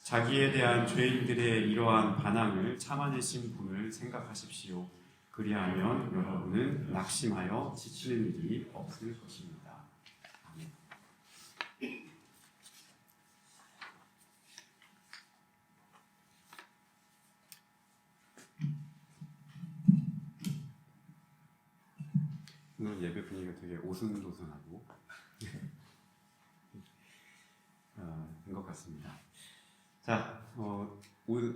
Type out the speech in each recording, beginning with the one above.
자기에 대한 죄인들의 이러한 반항을 참아내신 분을 생각하십시오. 그리하면 여러분은 낙심하여 지치는 일이 없을 것입니다. 아멘. 오늘 예배 분위기가 되게 오순도순하고 된 것 같습니다. 자,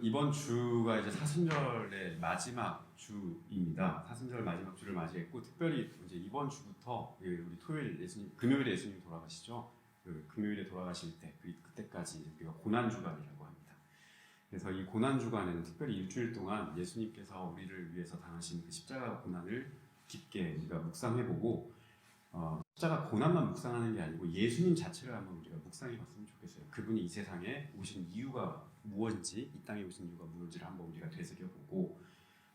이번 주가 이제 사순절의 마지막 주입니다. 사순절 마지막 주를 맞이했고, 특별히 이제 이번 주부터 우리 토요일 금요일에 예수님이 돌아가시죠. 금요일에 돌아가실 때 그때까지 우리가 고난 주간이라고 합니다. 그래서 이 고난 주간에는 특별히 일주일 동안 예수님께서 우리를 위해서 당하신 그 십자가 고난을 깊게 우리가 묵상해보고, 십자가 고난만 묵상하는 게 아니고 예수님 자체를 한번 우리가 묵상해봤으면 좋겠어요. 그분이 이 세상에 오신 이유가 무엇인지, 이 땅에 오신 이유가 무엇인지를 한번 우리가 되새겨보고,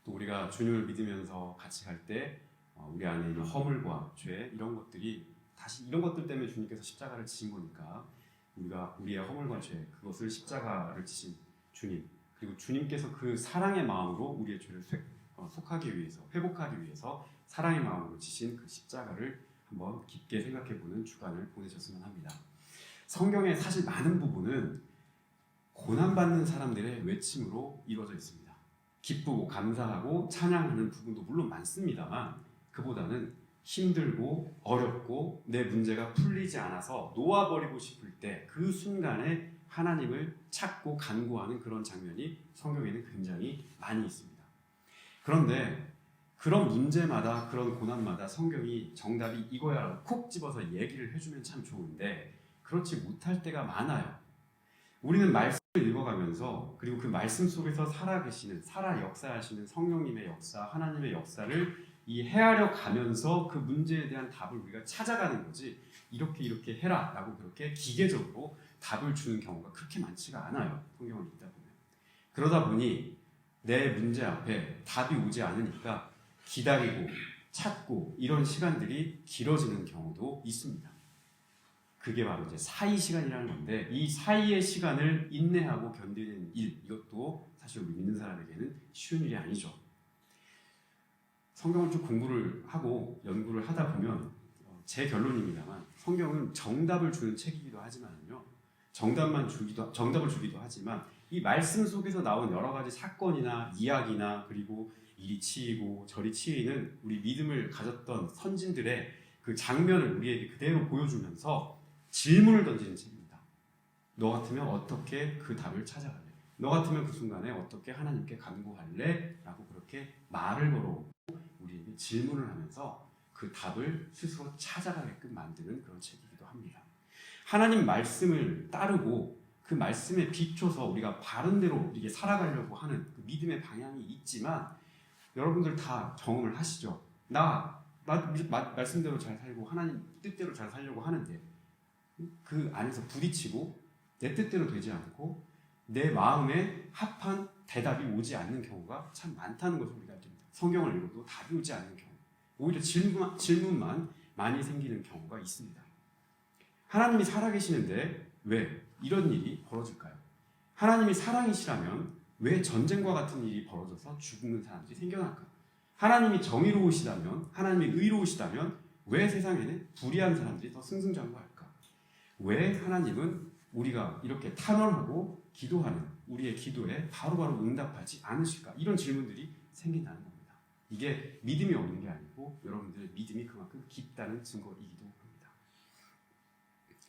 또 우리가 주님을 믿으면서 같이 갈 때 우리 안에 있는 허물과 죄, 이런 것들이 다시 이런 것들 때문에 주님께서 십자가를 지신 거니까 우리가 우리의 허물과 죄, 그것을 십자가를 지신 주님, 그리고 주님께서 그 사랑의 마음으로 우리의 죄를 속하기 위해서, 회복하기 위해서 사랑의 마음으로 지신 그 십자가를 한번 깊게 생각해보는 주간을 보내셨으면 합니다. 성경의 사실 많은 부분은 고난받는 사람들의 외침으로 이루어져 있습니다. 기쁘고 감사하고 찬양하는 부분도 물론 많습니다만, 그보다는 힘들고 어렵고 내 문제가 풀리지 않아서 놓아버리고 싶을 때 그 순간에 하나님을 찾고 간구하는 그런 장면이 성경에는 굉장히 많이 있습니다. 그런데 그런 문제마다, 그런 고난마다 성경이 정답이 이거야라고 콕 집어서 얘기를 해주면 참 좋은데, 그렇지 못할 때가 많아요. 우리는 말씀을 읽어가면서, 그리고 그 말씀 속에서 살아 역사하시는 성령님의 역사, 하나님의 역사를 헤아려 가면서 그 문제에 대한 답을 우리가 찾아가는 거지, 이렇게 해라 라고 그렇게 기계적으로 답을 주는 경우가 그렇게 많지가 않아요. 성경을 읽다 보면. 그러다 보니 내 문제 앞에 답이 오지 않으니까 기다리고 찾고 이런 시간들이 길어지는 경우도 있습니다. 그게 바로 이제 사이 시간이라는 건데, 이 사이의 시간을 인내하고 견디는 일, 이것도 사실 우리 믿는 사람에게는 쉬운 일이 아니죠. 성경을 좀 공부를 하고 연구를 하다 보면 제 결론입니다만, 성경은 정답을 주는 책이기도 하지만요, 정답을 주기도 하지만, 이 말씀 속에서 나온 여러 가지 사건이나 이야기나, 그리고 이리 치이고 저리 치이는 우리 믿음을 가졌던 선진들의 그 장면을 우리에게 그대로 보여주면서 질문을 던지는 책입니다. 너 같으면 어떻게 그 답을 찾아갈래? 너 같으면 그 순간에 어떻게 하나님께 간구할래? 라고 그렇게 말을 걸어오고 우리에게 질문을 하면서 그 답을 스스로 찾아가게끔 만드는 그런 책이기도 합니다. 하나님 말씀을 따르고 그 말씀에 비춰서 우리가 바른 대로 이렇게 살아가려고 하는 그 믿음의 방향이 있지만, 여러분들 다 경험을 하시죠. 나 말씀대로 잘 살고 하나님 뜻대로 잘 살려고 하는데 그 안에서 부딪히고 내 뜻대로 되지 않고 내 마음에 합한 대답이 오지 않는 경우가 참 많다는 것을 우리가 알게 됩니다. 성경을 읽어도 답이 오지 않는 경우, 오히려 질문만 많이 생기는 경우가 있습니다. 하나님이 살아계시는데 왜 이런 일이 벌어질까요? 하나님이 사랑이시라면 왜 전쟁과 같은 일이 벌어져서 죽는 사람들이 생겨날까? 하나님이 정의로우시다면, 하나님이 의로우시다면 왜 세상에는 불의한 사람들이 더 승승장구할까? 왜 하나님은 우리가 이렇게 탄원하고 기도하는 우리의 기도에 바로바로 응답하지 않으실까? 이런 질문들이 생긴다는 겁니다. 이게 믿음이 없는 게 아니고 여러분들의 믿음이 그만큼 깊다는 증거이기도 합니다.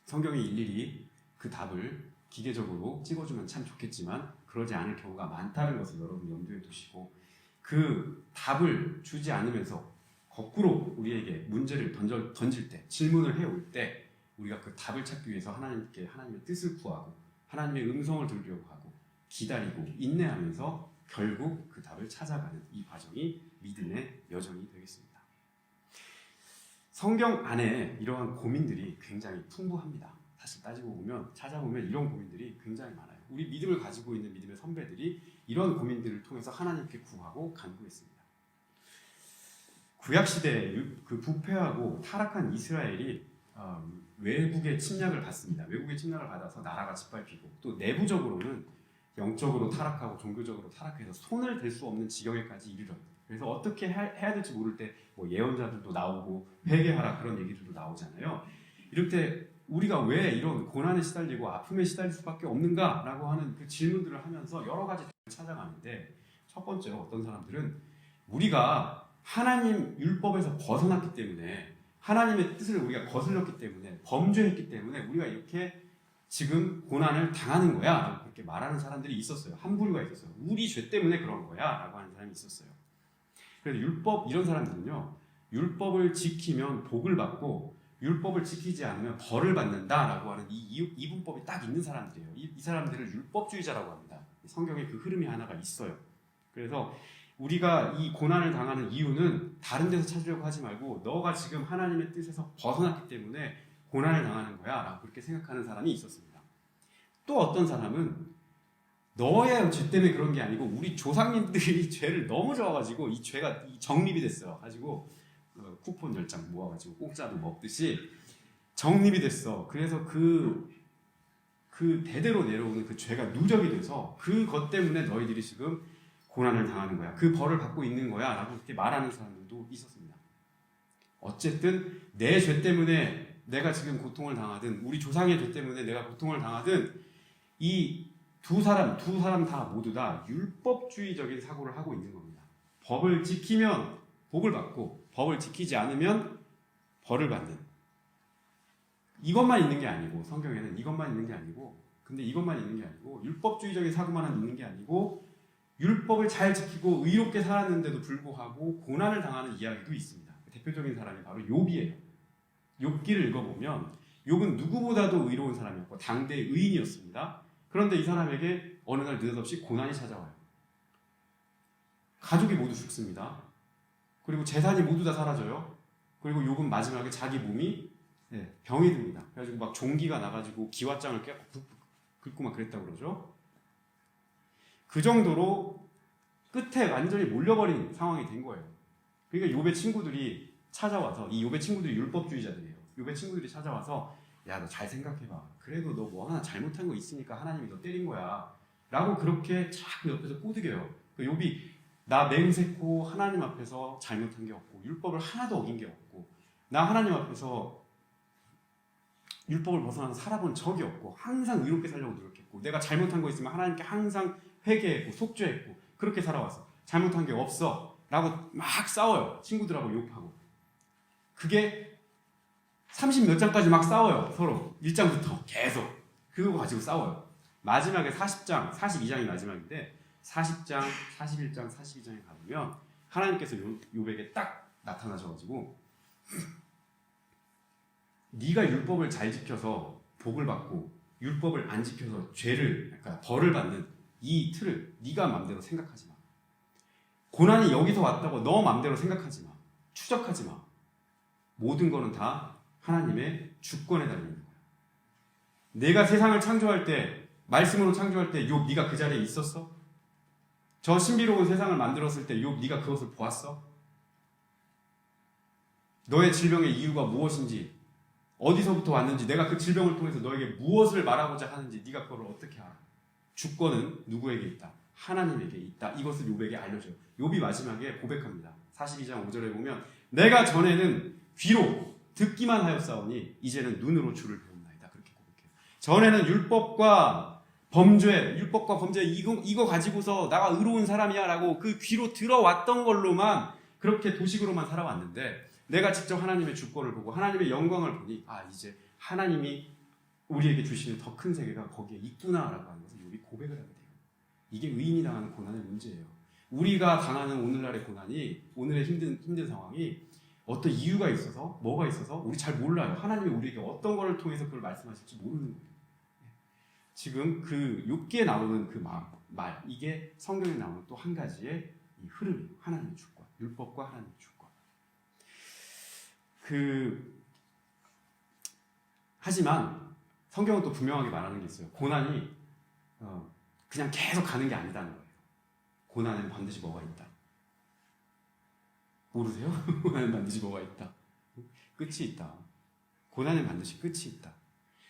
성경이 일일이 그 답을 기계적으로 찍어주면 참 좋겠지만 그러지 않을 경우가 많다는 것을 여러분 염두에 두시고, 그 답을 주지 않으면서 거꾸로 우리에게 문제를 던질 때, 질문을 해올 때 우리가 그 답을 찾기 위해서 하나님께 하나님의 뜻을 구하고 하나님의 음성을 들으려고 하고 기다리고 인내하면서 결국 그 답을 찾아가는 이 과정이 믿음의 여정이 되겠습니다. 성경 안에 이러한 고민들이 굉장히 풍부합니다. 사실 따지고 보면, 찾아보면 이런 고민들이 굉장히 많아요. 우리 믿음을 가지고 있는 믿음의 선배들이 이런 고민들을 통해서 하나님께 구하고 간구했습니다. 구약시대에 그 부패하고 타락한 이스라엘이 외국의 침략을 받습니다. 외국의 침략을 받아서 나라가 짓밟히고, 또 내부적으로는 영적으로 타락하고 종교적으로 타락해서 손을 댈 수 없는 지경에까지 이르러요. 그래서 어떻게 해야 될지 모를 때 뭐 예언자들도 나오고 회개하라 그런 얘기들도 나오잖아요. 이럴 때 우리가 왜 이런 고난에 시달리고 아픔에 시달릴 수밖에 없는가라고 하는 그 질문들을 하면서 여러 가지 찾아가는데, 첫 번째로 어떤 사람들은 우리가 하나님 율법에서 벗어났기 때문에, 하나님의 뜻을 우리가 거슬렸기 때문에, 범죄했기 때문에 우리가 이렇게 지금 고난을 당하는 거야 라고 그렇게 말하는 사람들이 있었어요. 한 부류가 있었어요. 우리 죄 때문에 그런 거야 라고 하는 사람이 있었어요. 그래서 율법, 이런 사람들은요, 율법을 지키면 복을 받고 율법을 지키지 않으면 벌을 받는다라고 하는 이 이분법이 딱 있는 사람들이에요. 이 사람들을 율법주의자라고 합니다. 성경에 그 흐름이 하나가 있어요. 그래서 우리가 이 고난을 당하는 이유는 다른 데서 찾으려고 하지 말고 너가 지금 하나님의 뜻에서 벗어났기 때문에 고난을 당하는 거야 라고 그렇게 생각하는 사람이 있었습니다. 또 어떤 사람은 너의 죄 때문에 그런 게 아니고 우리 조상님들이 죄를 너무 좋아가지고 이 죄가 정립이 됐어 가지고 쿠폰 10장 모아가지고 공짜로 먹듯이 정립이 됐어. 그래서 그 대대로 내려오는 그 죄가 누적이 돼서 그것 때문에 너희들이 지금 고난을 당하는 거야, 그 벌을 받고 있는 거야 라고 그렇게 말하는 사람들도 있었습니다. 어쨌든 내 죄 때문에 내가 지금 고통을 당하든 우리 조상의 죄 때문에 내가 고통을 당하든 이 두 사람 다 모두 다 율법주의적인 사고를 하고 있는 겁니다. 법을 지키면 복을 받고 법을 지키지 않으면 벌을 받는, 이것만 있는 게 아니고, 성경에는 이것만 있는 게 아니고, 근데 이것만 있는 게 아니고 율법주의적인 사고만 있는 게 아니고 율법을 잘 지키고 의롭게 살았는데도 불구하고 고난을 당하는 이야기도 있습니다. 대표적인 사람이 바로 욥이에요. 욥기를 읽어보면 욥은 누구보다도 의로운 사람이었고 당대의 의인이었습니다. 그런데 이 사람에게 어느 날 느닷없이 고난이 찾아와요. 가족이 모두 죽습니다. 그리고 재산이 모두 다 사라져요. 그리고 욥은 마지막에 자기 몸이 병이 듭니다. 그래가지고 막 종기가 나가지고 기왓장을 긁고 막 그랬다고 그러죠. 그 정도로 끝에 완전히 몰려버린 상황이 된 거예요. 그러니까 욥의 친구들이 찾아와서, 이 욥의 친구들이 율법주의자들이에요. 욥의 친구들이 찾아와서 야, 너 잘 생각해봐. 그래도 너 뭐 하나 잘못한 거 있으니까 하나님이 너 때린 거야 라고 그렇게 자꾸 옆에서 꼬드겨요. 욥이 나 맹세코 하나님 앞에서 잘못한 게 없고 율법을 하나도 어긴 게 없고 나 하나님 앞에서 율법을 벗어나서 살아본 적이 없고 항상 의롭게 살려고 노력했고 내가 잘못한 거 있으면 하나님께 항상 회개했고 속죄했고 그렇게 살아왔어. 잘못한 게 없어 라고 막 싸워요. 친구들하고 욕하고. 그게 30 몇 장까지 막 싸워요. 서로 1장부터 계속 그거 가지고 싸워요. 마지막에 40장, 42장이 마지막인데 40장, 41장, 42장에 가보면 하나님께서 욥에게 딱 나타나셔가지고 네가 율법을 잘 지켜서 복을 받고 율법을 안 지켜서 죄를, 그러니까 벌을 받는 이 틀을 네가 마음대로 생각하지 마. 고난이 여기서 왔다고 너 마음대로 생각하지 마. 추적하지 마. 모든 거는 다 하나님의 주권에 달려 있는 거야. 내가 세상을 창조할 때, 말씀으로 창조할 때 욥 네가 그 자리에 있었어? 저 신비로운 세상을 만들었을 때 욥 네가 그것을 보았어? 너의 질병의 이유가 무엇인지, 어디서부터 왔는지, 내가 그 질병을 통해서 너에게 무엇을 말하고자 하는지 네가 그걸 어떻게 알아? 주권은 누구에게 있다? 하나님에게 있다. 이것을 욥에게 알려줘요. 욥이 마지막에 고백합니다. 42장 5절에 보면 내가 전에는 귀로 듣기만 하였사오니 이제는 눈으로 주를 배운나이다. 그렇게 고백해요. 전에는 율법과 범죄 이거 가지고서 나가 의로운 사람이야 라고 그 귀로 들어왔던 걸로만 그렇게 도식으로만 살아왔는데 내가 직접 하나님의 주권을 보고 하나님의 영광을 보니 이제 하나님이 우리에게 주시는 더 큰 세계가 거기에 있구나라고 하는 것을 욥이 고백을 하게 돼요. 이게 의인이 당하는 고난의 문제예요. 우리가 당하는 오늘날의 고난이, 오늘의 힘든 상황이 어떤 이유가 있어서, 뭐가 있어서 우리 잘 몰라요. 하나님이 우리에게 어떤 거를 통해서 그걸 말씀하실지 모르는 거예요. 지금 그 욥기에 나오는 그 말, 이게 성경에 나오는 또 한 가지의 이 흐름이에요. 하나님의 주권, 율법과 하나님의 주권. 하지만 성경은 또 분명하게 말하는 게 있어요. 고난이 그냥 계속 가는 게 아니다는 거예요. 고난에는 반드시 뭐가 있다. 모르세요? 고난에는 반드시 뭐가 있다. 끝이 있다. 고난에는 반드시 끝이 있다.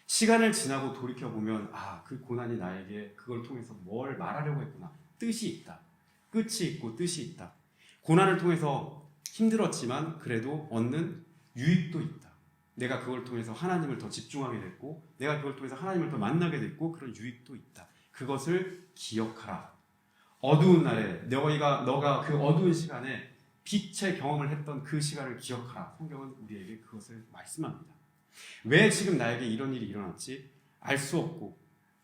시간을 지나고 돌이켜보면 그 고난이 나에게 그걸 통해서 뭘 말하려고 했구나. 뜻이 있다. 끝이 있고 뜻이 있다. 고난을 통해서 힘들었지만 그래도 얻는 유익도 있다. 내가 그걸 통해서 하나님을 더 집중하게 됐고 내가 그걸 통해서 하나님을 더 만나게 됐고 그런 유익도 있다. 그것을 기억하라. 어두운 날에 너가 그 어두운 시간에 빛의 경험을 했던 그 시간을 기억하라. 성경은 우리에게 그것을 말씀합니다. 왜 지금 나에게 이런 일이 일어났지? 알 수 없고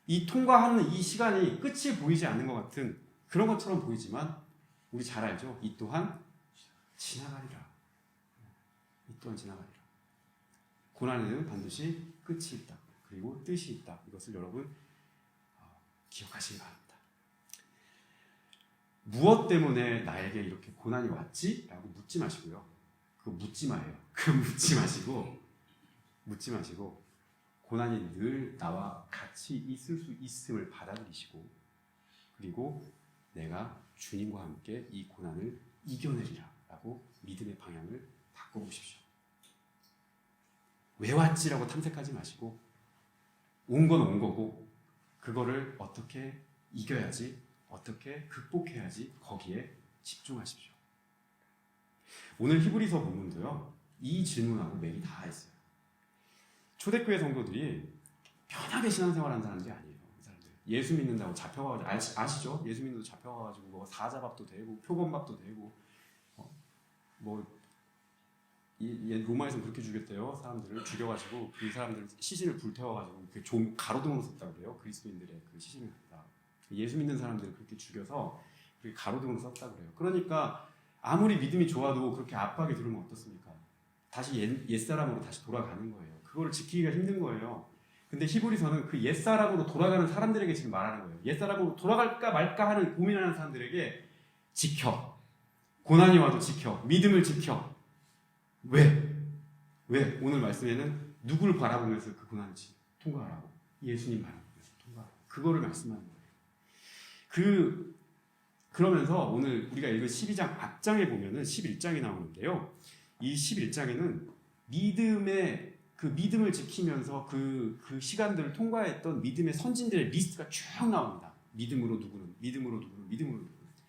이 통과하는 이 시간이 끝이 보이지 않는 것 같은 그런 것처럼 보이지만 우리 잘 알죠? 이 또한 지나가리라. 이 또한 지나가리라. 고난에는 반드시 끝이 있다. 그리고 뜻이 있다. 이것을 여러분 기억하시기 바랍니다. 무엇 때문에 나에게 이렇게 고난이 왔지? 라고 묻지 마시고요. 그거 묻지 마요. 그거 묻지 마시고 고난이 늘 나와 같이 있을 수 있음을 받아들이시고 그리고 내가 주님과 함께 이 고난을 이겨내리라 라고 믿음의 방향을 바꿔보십시오. 왜 왔지라고 탐색하지 마시고 온 건 온 거고 그거를 어떻게 이겨야지 어떻게 극복해야지 거기에 집중하십시오. 오늘 히브리서 본문도요. 이 질문하고 맥이 다 있어요. 초대교회 성도들이 편하게 신앙생활하는 사람들이 아니에요. 이 사람들. 예수 믿는다고 잡혀가지고 아시죠? 예수 믿는다고 잡혀가지고 뭐 사자밥도 되고 표범밥도 되고 로마에서 그렇게 죽였대요. 사람들을 죽여가지고 그 사람들 시신을 불태워가지고 그 가로등으로 썼다고 그래요. 그리스도인들의 그 시신을 갖다 예수 믿는 사람들을 그렇게 죽여서 그렇게 가로등으로 썼다고 그래요. 그러니까 아무리 믿음이 좋아도 그렇게 압박이 들어오면 어떻습니까? 다시 옛사람으로 다시 돌아가는 거예요. 그거를 지키기가 힘든 거예요. 근데 히브리서는 그 옛사람으로 돌아가는 사람들에게 지금 말하는 거예요. 옛사람으로 돌아갈까 말까 하는 고민하는 사람들에게 지켜. 고난이 와도 지켜. 믿음을 지켜. 왜? 오늘 말씀에는 누구를 바라보면서 그 고난을 통과하라고? 예수님 바라보면서 통과하라고. 그거를 말씀하는 거예요. 그러면서 오늘 우리가 읽은 12장 앞장에 보면은 11장이 나오는데요. 이 11장에는 믿음을 지키면서 그 시간들을 통과했던 믿음의 선진들의 리스트가 쭉 나옵니다. 믿음으로 누구는.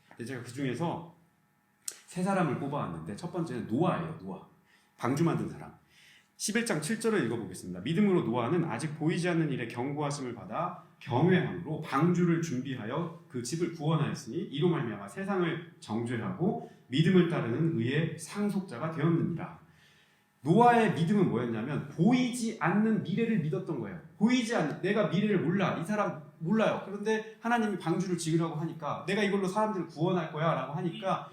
근데 제가 그 중에서 세 사람을 뽑아왔는데 첫 번째는 노아예요. 노아. 방주 만든 사람. 11장 7절을 읽어보겠습니다. 믿음으로 노아는 아직 보이지 않는 일에 경고하심을 받아 경외함으로 방주를 준비하여 그 집을 구원하였으니 이로 말미암아 세상을 정죄하고 믿음을 따르는 의의 상속자가 되었느니라. 노아의 믿음은 뭐였냐면 보이지 않는 미래를 믿었던 거예요. 내가 미래를 몰라. 이 사람 몰라요. 그런데 하나님이 방주를 지으라고 하니까 내가 이걸로 사람들을 구원할 거야 라고 하니까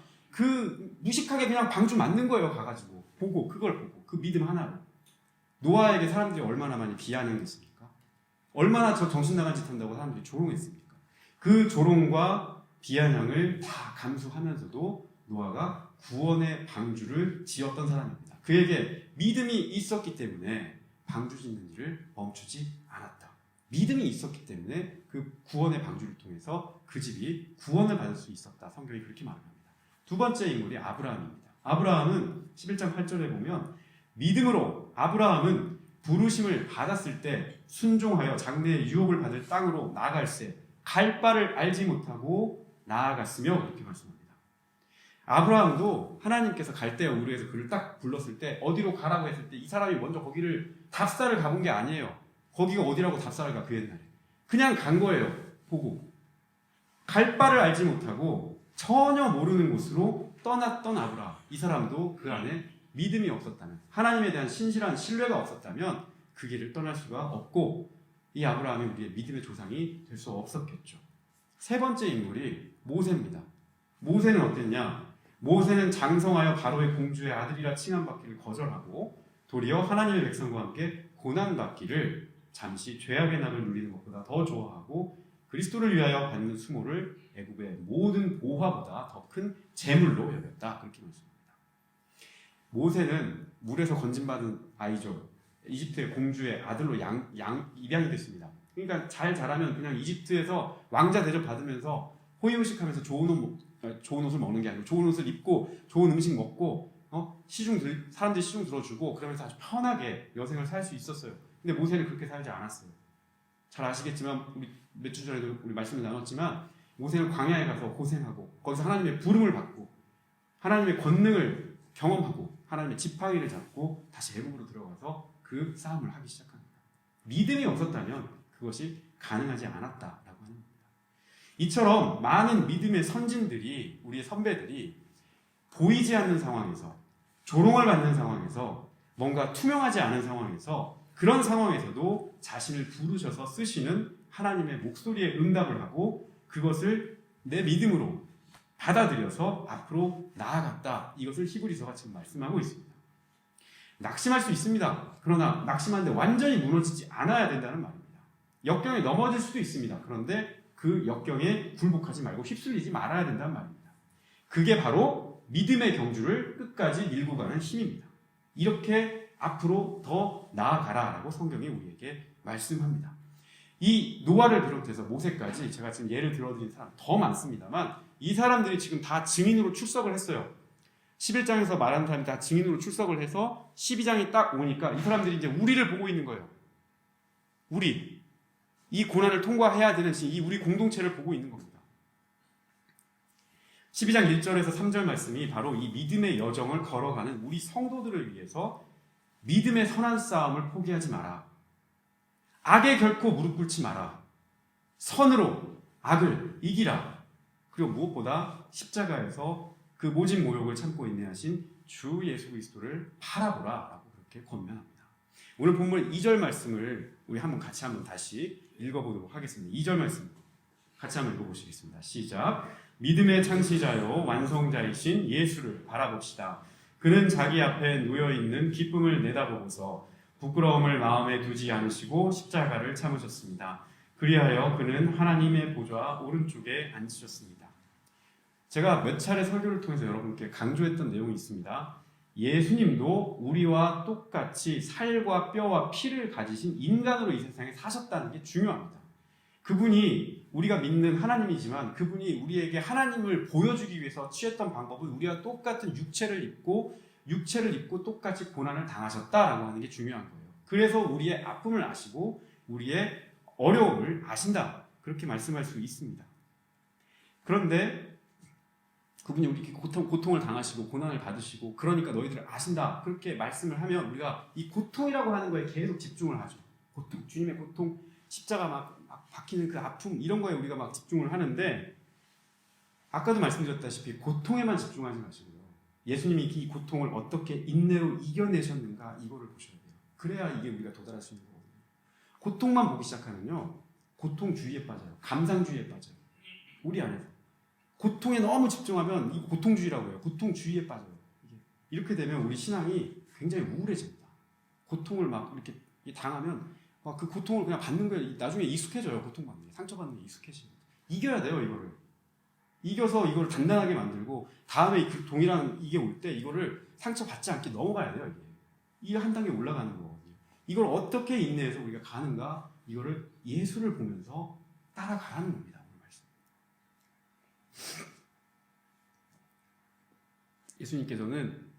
무식하게 그냥 방주 만든 거예요. 가가지고 그걸 보고 그 믿음 하나로 노아에게 사람들이 얼마나 많이 비아냥했습니까? 얼마나 저 정신 나간 짓 한다고 사람들이 조롱했습니까? 그 조롱과 비아냥을 다 감수하면서도 노아가 구원의 방주를 지었던 사람입니다. 그에게 믿음이 있었기 때문에 방주 짓는 일을 멈추지 않았다. 믿음이 있었기 때문에 그 구원의 방주를 통해서 그 집이 구원을 받을 수 있었다. 성경이 그렇게 말합니다. 두 번째 인물이 아브라함입니다. 아브라함은 11장 8절에 보면 믿음으로 아브라함은 부르심을 받았을 때 순종하여 장래의 유업을 받을 땅으로 나아갈새 갈 바를 알지 못하고 나아갔으며 그렇게 말씀합니다. 아브라함도 하나님께서 갈대아 우르에서 그를 딱 불렀을 때 어디로 가라고 했을 때 이 사람이 먼저 거기를 답사를 가본 게 아니에요. 거기가 어디라고 답사를 가 그 옛날에. 그냥 간 거예요. 보고. 갈 바를 알지 못하고 전혀 모르는 곳으로 떠났던 아브라함. 이 사람도 그 안에 믿음이 없었다면 하나님에 대한 신실한 신뢰가 없었다면 그 길을 떠날 수가 없고 이 아브라함이 우리의 믿음의 조상이 될 수 없었겠죠. 세 번째 인물이 모세입니다. 모세는 어땠냐? 모세는 장성하여 바로의 공주의 아들이라 칭함받기를 거절하고 도리어 하나님의 백성과 함께 고난받기를 잠시 죄악의 낙을 누리는 것보다 더 좋아하고 그리스도를 위하여 받는 수모를 애굽의 모든 보화보다 더 큰 재물로 여겼다. 그렇게 말씀합니다. 모세는 물에서 건진받은 아이죠. 이집트의 공주의 아들로 입양이 됐습니다. 그러니까 잘 자라면 그냥 이집트에서 왕자 대접 받으면서 호의호식하면서 좋은 옷을 먹는 게 아니고 좋은 옷을 입고 좋은 음식 먹고 사람들이 시중 들어주고 그러면서 아주 편하게 여생을 살 수 있었어요. 근데 모세는 그렇게 살지 않았어요. 잘 아시겠지만 우리 몇 주 전에도 우리 말씀을 나눴지만 모세는 광야에 가서 고생하고 거기서 하나님의 부름을 받고 하나님의 권능을 경험하고 하나님의 지팡이를 잡고 다시 애굽으로 들어가서 그 싸움을 하기 시작합니다. 믿음이 없었다면 그것이 가능하지 않았다라고 하는 겁니다. 이처럼 많은 믿음의 선진들이 우리의 선배들이 보이지 않는 상황에서 조롱을 받는 상황에서 뭔가 투명하지 않은 상황에서 그런 상황에서도 자신을 부르셔서 쓰시는 하나님의 목소리에 응답을 하고 그것을 내 믿음으로 받아들여서 앞으로 나아갔다. 이것을 히브리서가 지금 말씀하고 있습니다. 낙심할 수 있습니다. 그러나 낙심하는데 완전히 무너지지 않아야 된다는 말입니다. 역경에 넘어질 수도 있습니다. 그런데 그 역경에 굴복하지 말고 휩쓸리지 말아야 된다는 말입니다. 그게 바로 믿음의 경주를 끝까지 밀고 가는 힘입니다. 이렇게 앞으로 더 나아가라라고 성경이 우리에게 말씀합니다. 이 노아를 비롯해서 모세까지 제가 지금 예를 들어드린 사람 더 많습니다만 이 사람들이 지금 다 증인으로 출석을 했어요. 11장에서 말하는 사람이 다 증인으로 출석을 해서 12장이 딱 오니까 이 사람들이 이제 우리를 보고 있는 거예요. 우리. 이 고난을 통과해야 되는 이 우리 공동체를 보고 있는 겁니다. 12장 1절에서 3절 말씀이 바로 이 믿음의 여정을 걸어가는 우리 성도들을 위해서 믿음의 선한 싸움을 포기하지 마라. 악에 결코 무릎 꿇지 마라. 선으로 악을 이기라. 그리고 무엇보다 십자가에서 그 모진 모욕을 참고 인내하신 주 예수 그리스도를 바라보라 라고 그렇게 권면합니다. 오늘 본문 2절 말씀을 우리 같이 한번 다시 읽어보도록 하겠습니다. 2절 말씀 같이 한번 읽어보시겠습니다. 시작. 믿음의 창시자요 완성자이신 예수를 바라봅시다. 그는 자기 앞에 놓여있는 기쁨을 내다보고서 부끄러움을 마음에 두지 않으시고 십자가를 참으셨습니다. 그리하여 그는 하나님의 보좌 오른쪽에 앉으셨습니다. 제가 몇 차례 설교를 통해서 여러분께 강조했던 내용이 있습니다. 예수님도 우리와 똑같이 살과 뼈와 피를 가지신 인간으로 이 세상에 사셨다는 게 중요합니다. 그분이 우리가 믿는 하나님이지만 그분이 우리에게 하나님을 보여주기 위해서 취했던 방법은 우리와 똑같은 육체를 입고 똑같이 고난을 당하셨다라고 하는 게 중요한 거예요. 그래서 우리의 아픔을 아시고 우리의 어려움을 아신다. 그렇게 말씀할 수 있습니다. 그런데 그분이 우리에게 고통을 당하시고 고난을 받으시고 그러니까 너희들을 아신다. 그렇게 말씀을 하면 우리가 이 고통이라고 하는 거에 계속 집중을 하죠. 고통, 주님의 고통, 십자가 막 박히는 그 아픔 이런 거에 우리가 막 집중을 하는데 아까도 말씀드렸다시피 고통에만 집중하지 마시고요. 예수님이 이 고통을 어떻게 인내로 이겨내셨는가 이거를 보셔야 돼요. 그래야 이게 우리가 도달할 수 있는 거거든요. 고통만 보기 시작하면요. 고통주의에 빠져요. 감상주의에 빠져요. 우리 안에서. 고통에 너무 집중하면 이 고통주의라고 해요. 고통주의에 빠져요. 이렇게 되면 우리 신앙이 굉장히 우울해집니다. 고통을 막 이렇게 당하면 막 그 고통을 그냥 받는 거예요. 나중에 익숙해져요. 고통받는 게. 상처받는 게 익숙해집니다. 이겨야 돼요. 이거를. 이겨서 이걸 단단하게 만들고 다음에 그 동일한 이게 올 때 이거를 상처받지 않게 넘어가야 돼요. 이게 한 단계 올라가는 거거든요. 이걸 어떻게 인내해서 우리가 가는가 이거를 예수를 보면서 따라가라는 겁니다. 오늘 말씀. 예수님께서는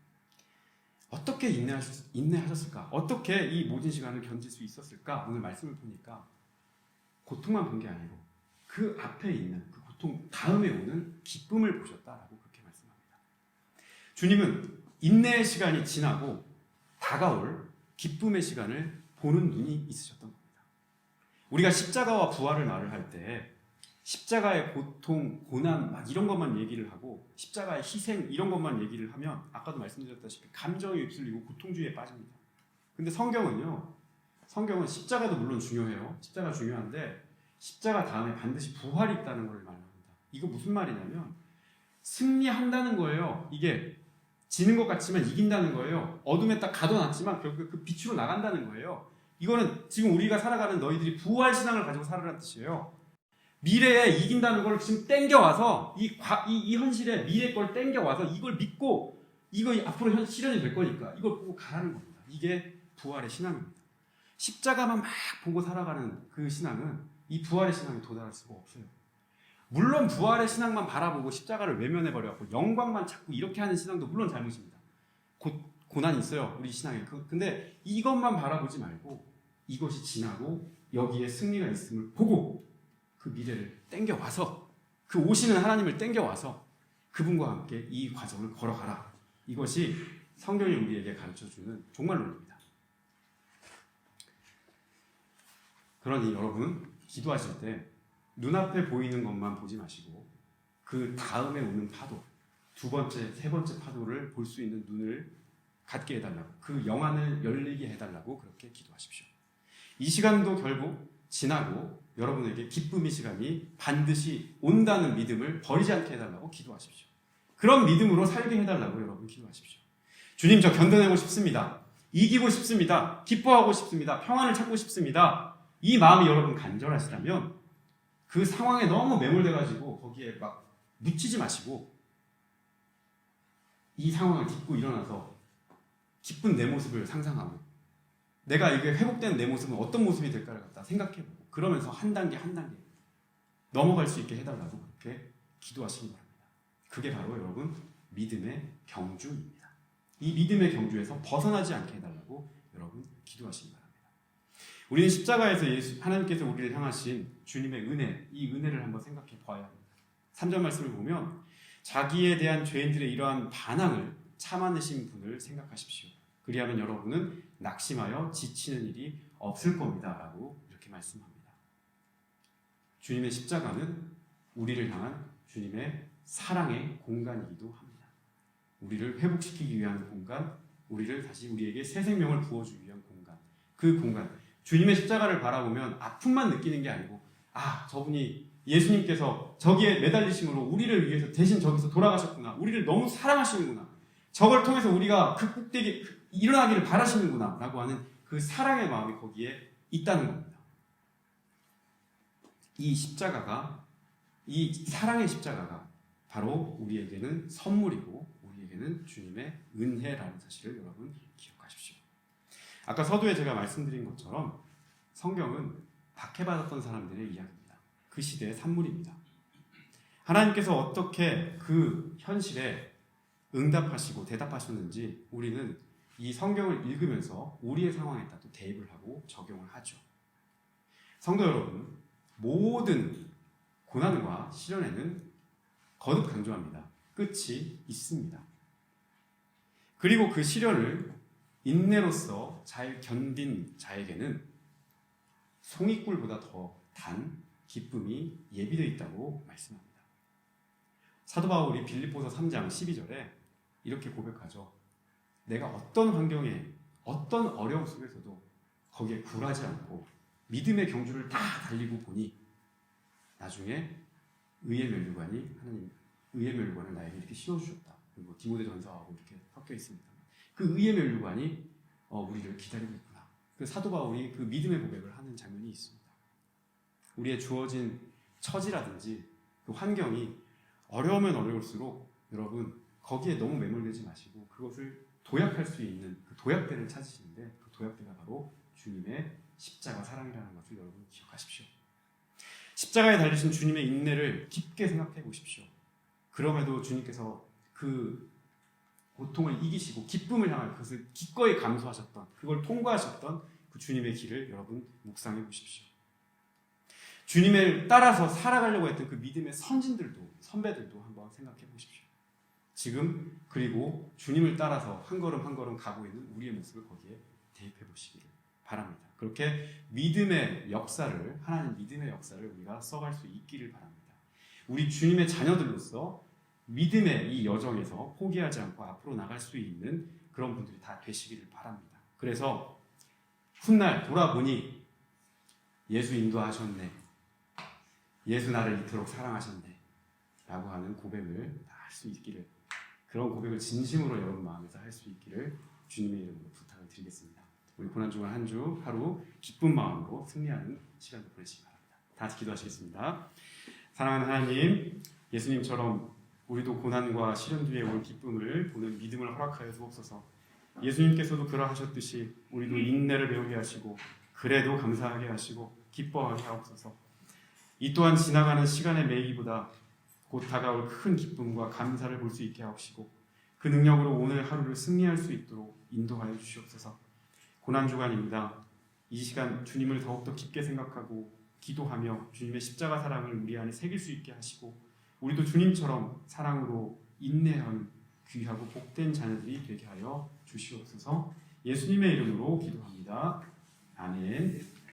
어떻게 인내하셨을까? 어떻게 이 모든 시간을 견딜 수 있었을까? 오늘 말씀을 보니까 고통만 본 게 아니고 그 앞에 있는 그 고통 다음에 오는 기쁨을 보셨다라고 그렇게 말씀합니다. 주님은 인내의 시간이 지나고 다가올 기쁨의 시간을 보는 눈이 있으셨던 겁니다. 우리가 십자가와 부활을 말을 할 때 십자가의 고통, 고난 막 이런 것만 얘기를 하고 십자가의 희생 이런 것만 얘기를 하면 아까도 말씀드렸다시피 감정이 휩쓸리고 고통주의에 빠집니다. 근데 성경은 십자가도 물론 중요해요. 십자가 중요한데 십자가 다음에 반드시 부활이 있다는 걸 말합니다. 이거 무슨 말이냐면 승리한다는 거예요. 이게 지는 것 같지만 이긴다는 거예요. 어둠에 딱 가둬놨지만 결국 그 빛으로 나간다는 거예요. 이거는 지금 우리가 살아가는 너희들이 부활 신앙을 가지고 살으라는 뜻이에요. 미래에 이긴다는 걸 지금 땡겨와서 이 현실에 미래 걸 땡겨와서 이걸 믿고 이거 앞으로 실현이 될 거니까 이걸 보고 가라는 겁니다. 이게 부활의 신앙입니다. 십자가만 막 보고 살아가는 그 신앙은 이 부활의 신앙에 도달할 수가 없어요. 물론 부활의 신앙만 바라보고 십자가를 외면해버려갖고 영광만 찾고 이렇게 하는 신앙도 물론 잘못입니다. 고난이 있어요. 우리 신앙에. 근데 이것만 바라보지 말고 이것이 지나고 여기에 승리가 있음을 보고 그 미래를 땡겨와서 그 오시는 하나님을 땡겨와서 그분과 함께 이 과정을 걸어가라. 이것이 성경이 우리에게 가르쳐주는 종말론입니다. 그러니 여러분 기도하실 때 눈앞에 보이는 것만 보지 마시고 그 다음에 오는 파도, 두 번째, 세 번째 파도를 볼 수 있는 눈을 갖게 해달라고, 그 영안을 열리게 해달라고 그렇게 기도하십시오. 이 시간도 결국 지나고 여러분에게 기쁨의 시간이 반드시 온다는 믿음을 버리지 않게 해달라고 기도하십시오. 그런 믿음으로 살게 해달라고 여러분 기도하십시오. 주님, 저 견뎌내고 싶습니다. 이기고 싶습니다. 기뻐하고 싶습니다. 평안을 찾고 싶습니다. 이 마음이 여러분 간절하시다면 그 상황에 너무 매몰돼가지고 거기에 막 묻히지 마시고 이 상황을 딛고 일어나서 기쁜 내 모습을 상상하고 내가 이게 회복된 내 모습은 어떤 모습이 될까를 갖다 생각해보고 그러면서 한 단계 한 단계 넘어갈 수 있게 해달라고 그렇게 기도하시기 바랍니다. 그게 바로 여러분 믿음의 경주입니다. 이 믿음의 경주에서 벗어나지 않게 해달라고 여러분 기도하시기 바랍니다. 우리는 십자가에서 하나님께서 우리를 향하신 주님의 은혜, 이 은혜를 한번 생각해 봐야 합니다. 3절 말씀을 보면 자기에 대한 죄인들의 이러한 반항을 참아내신 분을 생각하십시오. 그리하면 여러분은 낙심하여 지치는 일이 없을 겁니다. 라고 이렇게 말씀합니다. 주님의 십자가는 우리를 향한 주님의 사랑의 공간이기도 합니다. 우리를 회복시키기 위한 공간, 우리를 다시 우리에게 새 생명을 부어주기 위한 공간, 그 공간, 주님의 십자가를 바라보면 아픔만 느끼는 게 아니고 저분이 예수님께서 저기에 매달리심으로 우리를 위해서 대신 저기서 돌아가셨구나. 우리를 너무 사랑하시는구나. 저걸 통해서 우리가 그 꼭대기 일어나기를 바라시는구나 라고 하는 그 사랑의 마음이 거기에 있다는 겁니다. 이 십자가가, 이 사랑의 십자가가 바로 우리에게는 선물이고 우리에게는 주님의 은혜라는 사실을 여러분 기억하십시오. 아까 서두에 제가 말씀드린 것처럼 성경은 박해받았던 사람들의 이야기입니다. 그 시대의 산물입니다. 하나님께서 어떻게 그 현실에 응답하시고 대답하셨는지 우리는 이 성경을 읽으면서 우리의 상황에 따라 대입을 하고 적용을 하죠. 성도 여러분, 모든 고난과 시련에는 거듭 강조합니다. 끝이 있습니다. 그리고 그 시련을 인내로서 잘 견딘 자에게는 송이꿀보다 더 단 기쁨이 예비되어 있다고 말씀합니다. 사도 바울이 빌립보서 3장 12절에 이렇게 고백하죠. 내가 어떤 환경에 어떤 어려움 속에서도 거기에 굴하지 않고 믿음의 경주를 다 달리고 보니 나중에 의의 면류관이 하나님 의의 면류관을 나에게 이렇게 씌워주셨다. 그리고 디모데전서하고 이렇게 섞여 있습니다. 그 의의 면류관이 우리를 기다리고 있구나. 그 사도 바울이 그 믿음의 고백을 하는 장면이 있습니다. 우리의 주어진 처지라든지 그 환경이 어려우면 어려울수록 여러분 거기에 너무 매몰되지 마시고 그것을 도약할 수 있는 그 도약대를 찾으시는데 그 도약대가 바로 주님의 십자가 사랑이라는 것을 여러분 기억하십시오. 십자가에 달리신 주님의 인내를 깊게 생각해 보십시오. 그럼에도 주님께서 그 고통을 이기시고 기쁨을 향할 그것을 기꺼이 감수하셨던 그걸 통과하셨던 그 주님의 길을 여러분 묵상해 보십시오. 주님을 따라서 살아가려고 했던 그 믿음의 선배들도 한번 생각해 보십시오. 지금 그리고 주님을 따라서 한 걸음 한 걸음 가고 있는 우리의 모습을 거기에 대입해 보시기를 바랍니다. 그렇게 믿음의 역사를 하나님 믿음의 역사를 우리가 써갈 수 있기를 바랍니다. 우리 주님의 자녀들로서 믿음의 이 여정에서 포기하지 않고 앞으로 나갈 수 있는 그런 분들이 다 되시기를 바랍니다. 그래서 훗날 돌아보니 예수 인도하셨네. 예수 나를 이토록 사랑하셨네. 라고 하는 고백을 다 할 수 있기를 그런 고백을 진심으로 여러분 마음에서 할 수 있기를 주님의 이름으로 부탁을 드리겠습니다. 우리 고난주간 한 주 하루 기쁜 마음으로 승리하는 시간을 보내시기 바랍니다. 다 같이 기도하시겠습니다. 사랑하는 하나님, 예수님처럼 우리도 고난과 시련 뒤에 올 기쁨을 보는 믿음을 허락하여 주옵소서. 예수님께서도 그러하셨듯이 우리도 인내를 배우게 하시고 그래도 감사하게 하시고 기뻐하게 하옵소서. 이 또한 지나가는 시간의 매기보다 곧 다가올 큰 기쁨과 감사를 볼 수 있게 하옵시고 그 능력으로 오늘 하루를 승리할 수 있도록 인도하여 주시옵소서. 고난주간입니다. 이 시간 주님을 더욱더 깊게 생각하고 기도하며 주님의 십자가 사랑을 우리 안에 새길 수 있게 하시고 우리도 주님처럼 사랑으로 인내하는 귀하고 복된 자녀들이 되게 하여 주시옵소서. 예수님의 이름으로 기도합니다. 아멘.